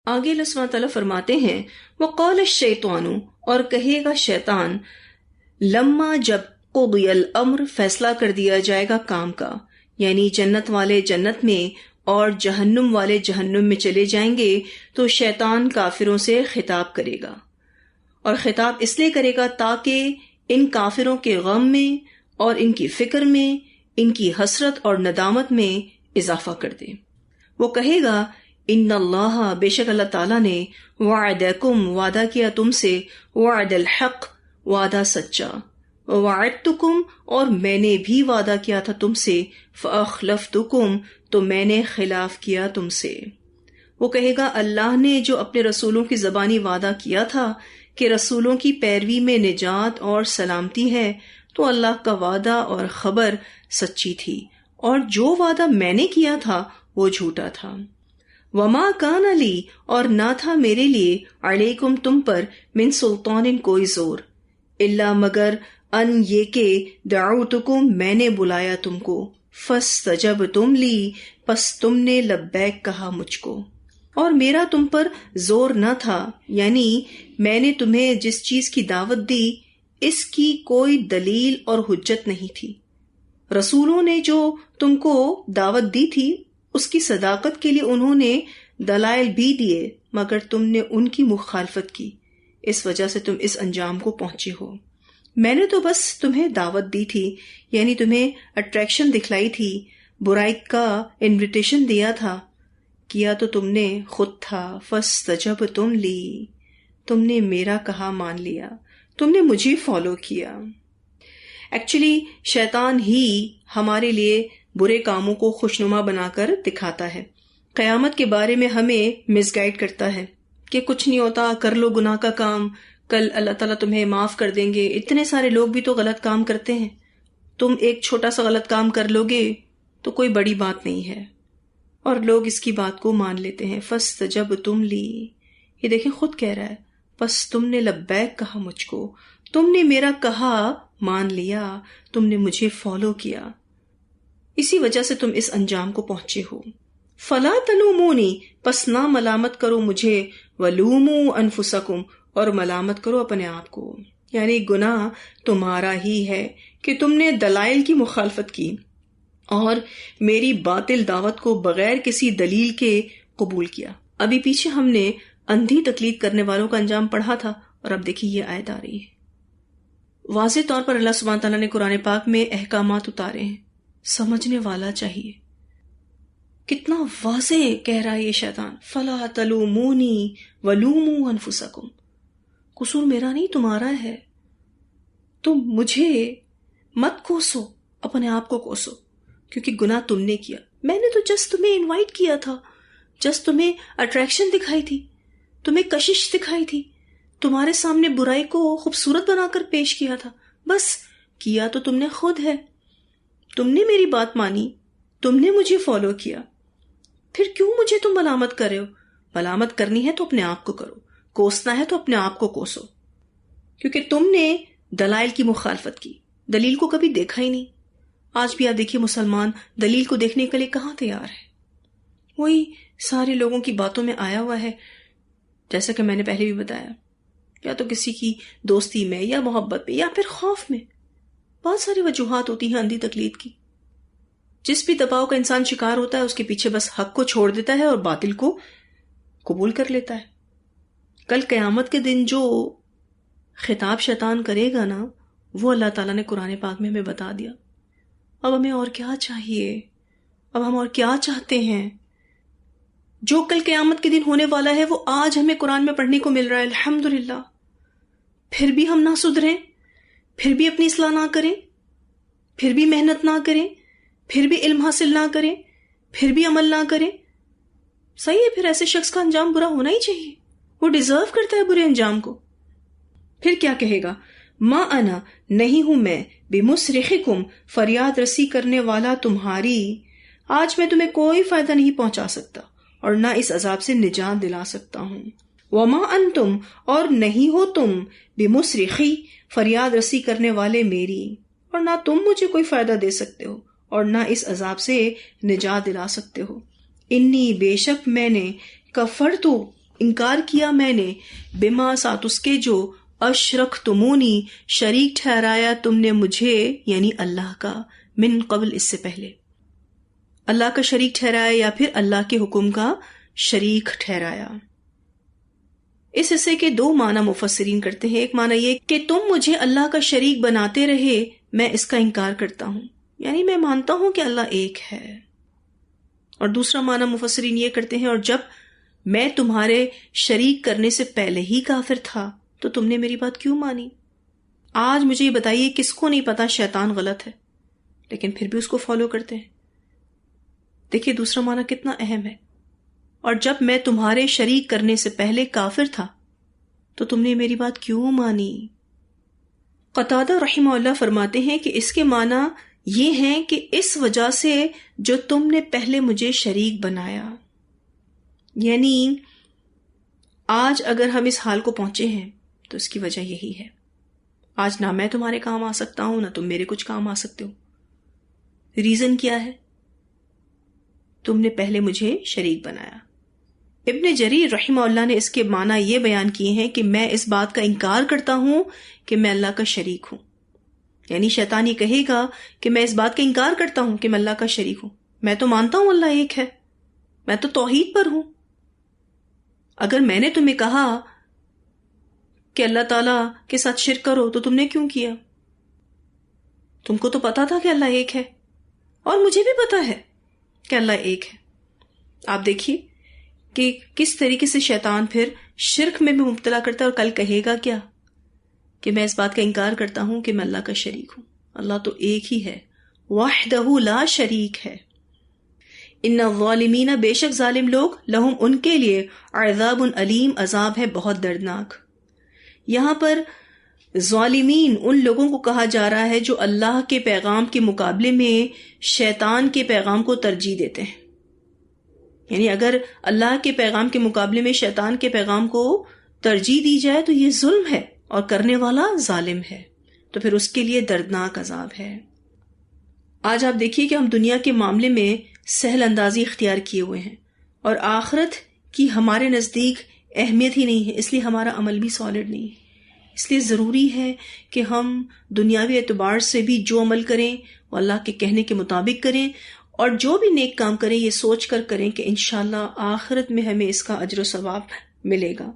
آگے اللہ سبحانہ تعالیٰ فرماتے ہیں وقال الشیطان، اور کہے گا شیطان، لما جب قضی الامر فیصلہ کر دیا جائے گا کام کا، یعنی جنت والے جنت میں اور جہنم والے جہنم میں چلے جائیں گے، تو شیطان کافروں سے خطاب کرے گا، اور خطاب اس لیے کرے گا تاکہ ان کافروں کے غم میں اور ان کی فکر میں، ان کی حسرت اور ندامت میں اضافہ کر دے۔ وہ کہے گا ان اللہ، بے شک اللہ تعالیٰ نے، وعدکم، وعدہ کیا تم سے، وعد الحق، وعدہ سچا، وعدتکم، اور میں نے بھی وعدہ کیا تھا تم سے، فاخلفتکم، تو میں نے خلاف کیا تم سے۔ وہ کہے گا اللہ نے جو اپنے رسولوں کی زبانی وعدہ کیا تھا کہ رسولوں کی پیروی میں نجات اور سلامتی ہے، تو اللہ کا وعدہ اور خبر سچی تھی، اور جو وعدہ میں نے کیا تھا وہ جھوٹا تھا۔ وما کان لی، اور نہ تھا میرے لیے، علیکم تم پر، من سلطان کوئی زور، الا مگر ان یہ کہ دعوتکم میں نے بلایا تم کو، فاستجبتم لی، پس تم نے لبیک کہا مجھ کو، اور میرا تم پر زور نہ تھا، یعنی میں نے تمہیں جس چیز کی دعوت دی اس کی کوئی دلیل اور حجت نہیں تھی۔ رسولوں نے جو تم کو دعوت دی تھی اس کی صداقت کے لیے انہوں نے دلائل بھی دیے، مگر تم نے ان کی مخالفت کی، اس وجہ سے تم اس انجام کو پہنچے ہو۔ میں نے تو بس تمہیں دعوت دی تھی، یعنی تمہیں اٹریکشن دکھلائی تھی، برائی کا انویٹیشن دیا تھا، کیا تو تم نے خود تھا، فاستجبتم لی، تم نے میرا کہا مان لیا، تم نے مجھے فالو کیا۔ ایکچولی شیطان ہی ہمارے لیے برے کاموں کو خوشنما بنا کر دکھاتا ہے، قیامت کے بارے میں ہمیں مس گائیڈ کرتا ہے کہ کچھ نہیں ہوتا، کر لو گناہ کا کام، کل اللہ تعالیٰ تمہیں معاف کر دیں گے۔ اتنے سارے لوگ بھی تو غلط کام کرتے ہیں، تم ایک چھوٹا سا غلط کام کر لو گے تو کوئی بڑی بات نہیں ہے، اور لوگ اس کی بات کو مان لیتے ہیں۔ فاستجبتم لی، یہ دیکھیں خود کہہ رہا ہے، پس تم نے لبیک کہا مجھ کو، تم نے میرا کہا مان لیا، تم نے مجھے فالو کیا، اسی وجہ سے تم اس انجام کو پہنچے ہو۔ فلا تلومونی، پس نہ ملامت کرو مجھے، ولوموا انفسکم، اور ملامت کرو اپنے آپ کو، یعنی گناہ تمہارا ہی ہے کہ تم نے دلائل کی مخالفت کی اور میری باطل دعوت کو بغیر کسی دلیل کے قبول کیا۔ ابھی پیچھے ہم نے اندھی تقلید کرنے والوں کا انجام پڑھا تھا، اور اب دیکھیے یہ آیت آ رہی ہے۔ واضح طور پر اللہ سبحانہ تعالیٰ نے قرآن پاک میں احکامات اتارے ہیں، سمجھنے والا چاہیے۔ کتنا واضح کہہ رہا ہے یہ شیطان، فلا تلومونی ولوموا انفسکم، قصور میرا نہیں تمہارا ہے، تم مجھے مت کوسو، اپنے آپ کو کوسو، کیونکہ گناہ تم نے کیا، میں نے تو جسٹ تمہیں انوائٹ کیا تھا، جسٹ تمہیں اٹریکشن دکھائی تھی، تمہیں کشش دکھائی تھی، تمہارے سامنے برائی کو خوبصورت بنا کر پیش کیا تھا، بس کیا تو تم نے خود ہے، تم نے میری بات مانی، تم نے مجھے فالو کیا، پھر کیوں مجھے تم ملامت کر رہے ہو؟ ملامت کرنی ہے تو اپنے آپ کو کرو، کوسنا ہے تو اپنے آپ کو کوسو، کیونکہ تم نے دلائل کی مخالفت کی، دلیل کو کبھی دیکھا ہی نہیں۔ آج بھی آپ دیکھیے مسلمان دلیل کو دیکھنے کے لیے کہاں تیار ہے، وہی سارے لوگوں کی باتوں میں آیا ہوا ہے، جیسا کہ میں نے پہلے بھی بتایا، یا تو کسی کی دوستی میں یا محبت میں یا پھر خوف میں، بہت ساری وجوہات ہوتی ہیں اندھی تقلید کی۔ جس بھی دباؤ کا انسان شکار ہوتا ہے اس کے پیچھے بس حق کو چھوڑ دیتا ہے اور باطل کو قبول کر لیتا ہے۔ کل قیامت کے دن جو خطاب شیطان کرے گا نا، وہ اللہ تعالیٰ نے قرآن پاک میں ہمیں بتا دیا۔ اب ہمیں اور کیا چاہیے؟ اب ہم اور کیا چاہتے ہیں؟ جو کل قیامت کے دن ہونے والا ہے وہ آج ہمیں قرآن میں پڑھنے کو مل رہا ہے، الحمدللہ۔ پھر بھی ہم نہ سدھریں، پھر بھی اپنی اصلاح نہ کریں، پھر بھی محنت نہ کریں، پھر بھی علم حاصل نہ کریں، پھر بھی عمل نہ کریں۔ صحیح ہے، پھر ایسے شخص کا انجام برا ہونا ہی چاہیے، وہ ڈیزرو کرتا ہے برے انجام کو۔ پھر کیا کہے گا؟ ما انا، نہیں ہوں میں، بمصرخکم، فریاد رسی کرنے والا تمہاری، آج میں تمہیں کوئی فائدہ نہیں پہنچا سکتا اور نہ اس عذاب سے نجات دلا سکتا ہوں۔ وما انتم، اور نہیں ہو تم، بمصرخی، فریاد رسی کرنے والے میری، اور نہ تم مجھے کوئی فائدہ دے سکتے ہو اور نہ اس عذاب سے نجات دلا سکتے ہو۔ انی، بے شک میں نے، کفرتو، انکار کیا میں نے، بما ساتھ اس کے جو اشرکتمونی شریک ٹھہرایا تم نے مجھے، یعنی اللہ کا، من قبل اس سے پہلے، اللہ کا شریک ٹھہرایا یا پھر اللہ کے حکم کا شریک ٹھہرایا۔ اس حصے کے دو معنی مفسرین کرتے ہیں۔ ایک معنی یہ کہ تم مجھے اللہ کا شریک بناتے رہے، میں اس کا انکار کرتا ہوں، یعنی میں مانتا ہوں کہ اللہ ایک ہے۔ اور دوسرا معنی مفسرین یہ کرتے ہیں، اور جب میں تمہارے شریک کرنے سے پہلے ہی کافر تھا تو تم نے میری بات کیوں مانی؟ آج مجھے یہ بتائیے کس کو نہیں پتا شیطان غلط ہے لیکن پھر بھی اس کو فالو کرتے ہیں؟ دیکھیے دوسرا معنی کتنا اہم ہے۔ اور جب میں تمہارے شریک کرنے سے پہلے کافر تھا تو تم نے میری بات کیوں مانی؟ قتادہ رحمہ اللہ فرماتے ہیں کہ اس کے معنی یہ ہیں کہ اس وجہ سے جو تم نے پہلے مجھے شریک بنایا، یعنی آج اگر ہم اس حال کو پہنچے ہیں تو اس کی وجہ یہی ہے۔ آج نہ میں تمہارے کام آ سکتا ہوں نہ تم میرے کچھ کام آ سکتے ہو۔ ریزن کیا ہے؟ تم نے پہلے مجھے شریک بنایا۔ ابن جریر رحمہ اللہ نے اس کے معنی یہ بیان کیے ہیں کہ میں اس بات کا انکار کرتا ہوں کہ میں اللہ کا شریک ہوں، یعنی شیطان یہ کہے گا کہ میں اس بات کا انکار کرتا ہوں کہ میں اللہ کا شریک ہوں، میں تو مانتا ہوں اللہ ایک ہے، میں تو توحید پر ہوں۔ اگر میں نے تمہیں کہا کہ اللہ تعالیٰ کے ساتھ شرک کرو تو تم نے کیوں کیا؟ تم کو تو پتا تھا کہ اللہ ایک ہے، اور مجھے بھی پتا ہے کہ اللہ ایک ہے۔ آپ دیکھیے کہ کس طریقے سے شیطان پھر شرک میں بھی مبتلا کرتا ہے، اور کل کہے گا کیا؟ کہ میں اس بات کا انکار کرتا ہوں کہ میں اللہ کا شریک ہوں، اللہ تو ایک ہی ہے، وحدہ لا شریک ہے۔ ان الظالمین، بے شک ظالم لوگ، لہم ان کے لیے، عذاب علیم، عذاب ہے بہت دردناک۔ یہاں پر ظالمین ان لوگوں کو کہا جا رہا ہے جو اللہ کے پیغام کے مقابلے میں شیطان کے پیغام کو ترجیح دیتے ہیں، یعنی اگر اللہ کے پیغام کے مقابلے میں شیطان کے پیغام کو ترجیح دی جائے تو یہ ظلم ہے اور کرنے والا ظالم ہے، تو پھر اس کے لیے دردناک عذاب ہے۔ آج آپ دیکھیے کہ ہم دنیا کے معاملے میں سہل اندازی اختیار کیے ہوئے ہیں اور آخرت کی ہمارے نزدیک اہمیت ہی نہیں ہے، اس لیے ہمارا عمل بھی سالڈ نہیں ہے۔ اس لیے ضروری ہے کہ ہم دنیاوی اعتبار سے بھی جو عمل کریں وہ اللہ کے کہنے کے مطابق کریں، اور جو بھی نیک کام کریں یہ سوچ کر کریں کہ انشاءاللہ آخرت میں ہمیں اس کا اجر و ثواب ملے گا۔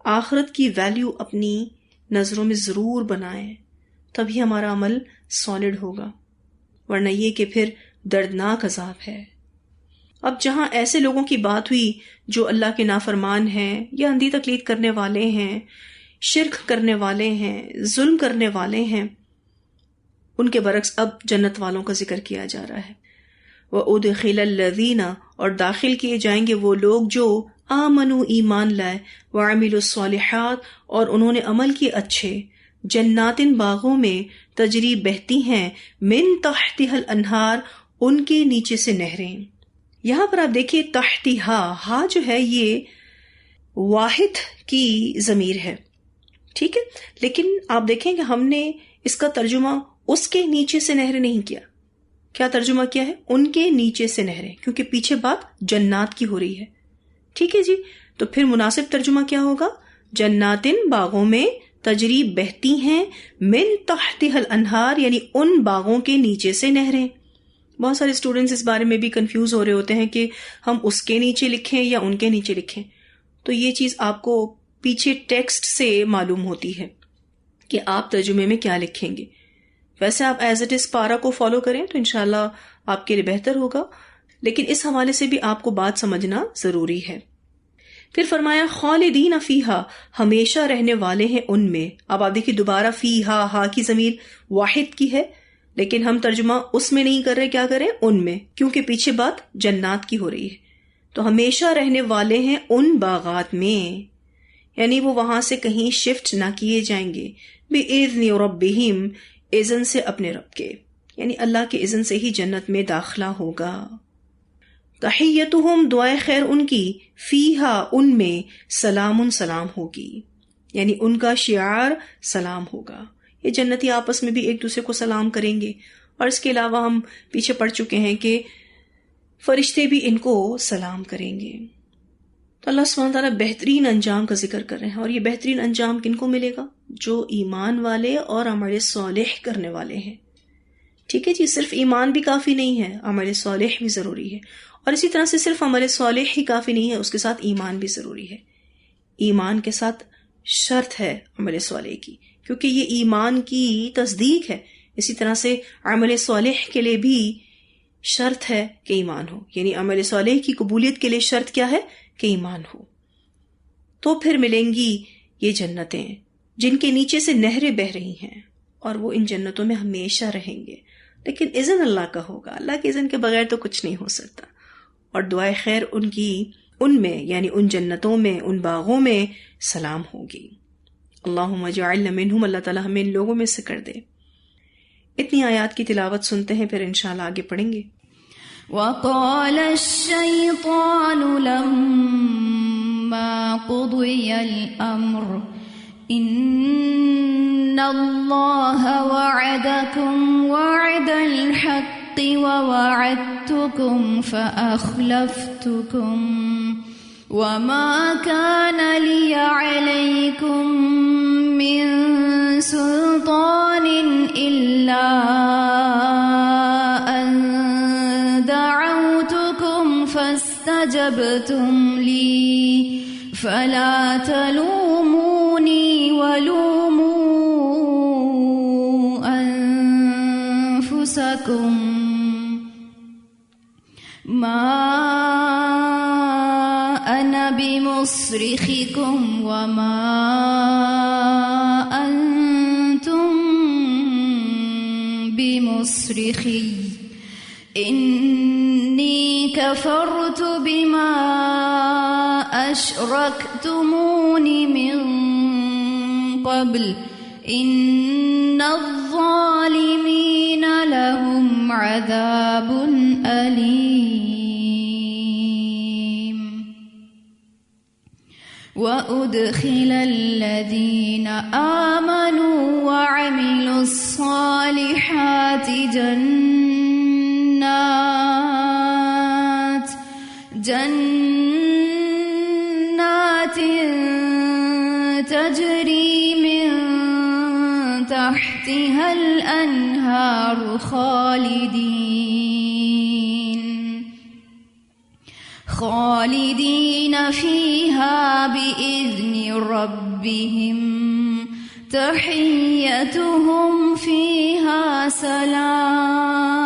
آخرت کی ویلیو اپنی نظروں میں ضرور بنائیں، تبھی ہمارا عمل سالڈ ہوگا، ورنہ یہ کہ پھر دردناک عذاب ہے۔ اب جہاں ایسے لوگوں کی بات ہوئی جو اللہ کے نافرمان ہیں یا اندھی تقلید کرنے والے ہیں، شرک کرنے والے ہیں، ظلم کرنے والے ہیں، ان کے برعکس اب جنت والوں کا ذکر کیا جا رہا ہے۔ وَأُدْخِلَ الَّذِينَ، اور داخل کیے جائیں گے وہ لوگ جو آمنوا ایمان لائے، وَعَمِلُوا الصَّالِحَاتِ، اور انہوں نے عمل کیے اچھے، جناتن باغوں میں، تجری بہتی ہیں، من تحتها الانہار، ان کے نیچے سے نہریں۔ یہاں پر آپ دیکھیے تحتہا، ہا جو ہے یہ واحد کی ضمیر ہے، ٹھیک ہے، لیکن آپ دیکھیں کہ ہم نے اس کا ترجمہ اس کے نیچے سے نہریں نہیں کیا۔ کیا ترجمہ کیا ہے؟ ان کے نیچے سے نہریں، کیونکہ پیچھے بات جنات کی ہو رہی ہے، ٹھیک ہے جی، تو پھر مناسب ترجمہ کیا ہوگا؟ جناتن باغوں میں، تجری بہتی ہیں، من تحتها الانہار، یعنی ان باغوں کے نیچے سے نہریں۔ بہت سارے اسٹوڈنٹس اس بارے میں بھی کنفیوز ہو رہے ہوتے ہیں کہ ہم اس کے نیچے لکھیں یا ان کے نیچے لکھیں، تو یہ چیز آپ کو پیچھے ٹیکسٹ سے معلوم ہوتی ہے کہ آپ ترجمے میں کیا لکھیں گے۔ ویسے آپ ایز اٹ از پارا کو فالو کریں تو انشاءاللہ آپ کے لیے بہتر ہوگا، لیکن اس حوالے سے بھی آپ کو بات سمجھنا ضروری ہے۔ پھر فرمایا خالدین فیہا، ہمیشہ رہنے والے ہیں ان میں۔ اب آپ دیکھیے دوبارہ فیہا، ہا کی ضمیر واحد کی ہے، لیکن ہم ترجمہ اس میں نہیں کر رہے، کیا کریں؟ ان میں، کیونکہ پیچھے بات جنات کی ہو رہی ہے، تو ہمیشہ رہنے والے ہیں ان باغات میں، یعنی وہ وہاں سے کہیں شفٹ نہ کیے جائیں گے، بِإِذْنِ رَبِّهِمْ، اذن سے اپنے رب کے، یعنی اللہ کے اذن سے ہی جنت میں داخلہ ہوگا۔ تحیتہم، دعائے خیر ان کی، فیہا، ان میں، سلام، سلام ہوگی، یعنی ان کا شعار سلام ہوگا۔ یہ جنتی آپس میں بھی ایک دوسرے کو سلام کریں گے، اور اس کے علاوہ ہم پیچھے پڑھ چکے ہیں کہ فرشتے بھی ان کو سلام کریں گے۔ تو اللہ سبحانہ تعالیٰ بہترین انجام کا ذکر کر رہے ہیں، اور یہ بہترین انجام کن کو ملے گا؟ جو ایمان والے اور عمل صالح کرنے والے ہیں. ٹھیک ہے جی، صرف ایمان بھی کافی نہیں ہے، عمل صالح بھی ضروری ہے. اور اسی طرح سے صرف عمل صالح ہی کافی نہیں ہے، اس کے ساتھ ایمان بھی ضروری ہے. ایمان کے ساتھ شرط ہے عمل صالح کی، کیونکہ یہ ایمان کی تصدیق ہے. اسی طرح سے عمل صالح کے لیے بھی شرط ہے کہ ایمان ہو، یعنی عمل صالح کی قبولیت کے لیے شرط کیا ہے؟ کہ ایمان ہو. تو پھر ملیں گی یہ جنتیں جن کے نیچے سے نہریں بہہ رہی ہیں، اور وہ ان جنتوں میں ہمیشہ رہیں گے. لیکن اذن اللہ کا ہوگا، اللہ کے اذن کے بغیر تو کچھ نہیں ہو سکتا. اور دعائے خیر ان میں یعنی ان جنتوں میں، ان باغوں میں سلام ہوگی. اللہم اجعلنا منہم، اللہ تعالی ہمیں ان لوگوں میں سے کر دے. اتنی آیات کی تلاوت سنتے ہیں، پھر انشاءاللہ آگے پڑھیں گے. وقال الشیطان لما قضی الامر ان اللہ وعدکم وعد الحق ووعدتکم فأخلفتکم وما كان لي عليكم من سلطان إلا أن دعوتكم فاستجبتم لي فلا تلوموني ولوموا أنفسكم ما أنا بمصرخكم وما أنتم بمصرخي إني كفرت بما أشركتمون من قبل إن الظالمين لهم عذاب أليم. وأدخل الذين آمنوا وعملوا الصالحات جنات تجري من تحتها الأنهار خالدين فيها بإذن ربهم تحيتهم فيها سلام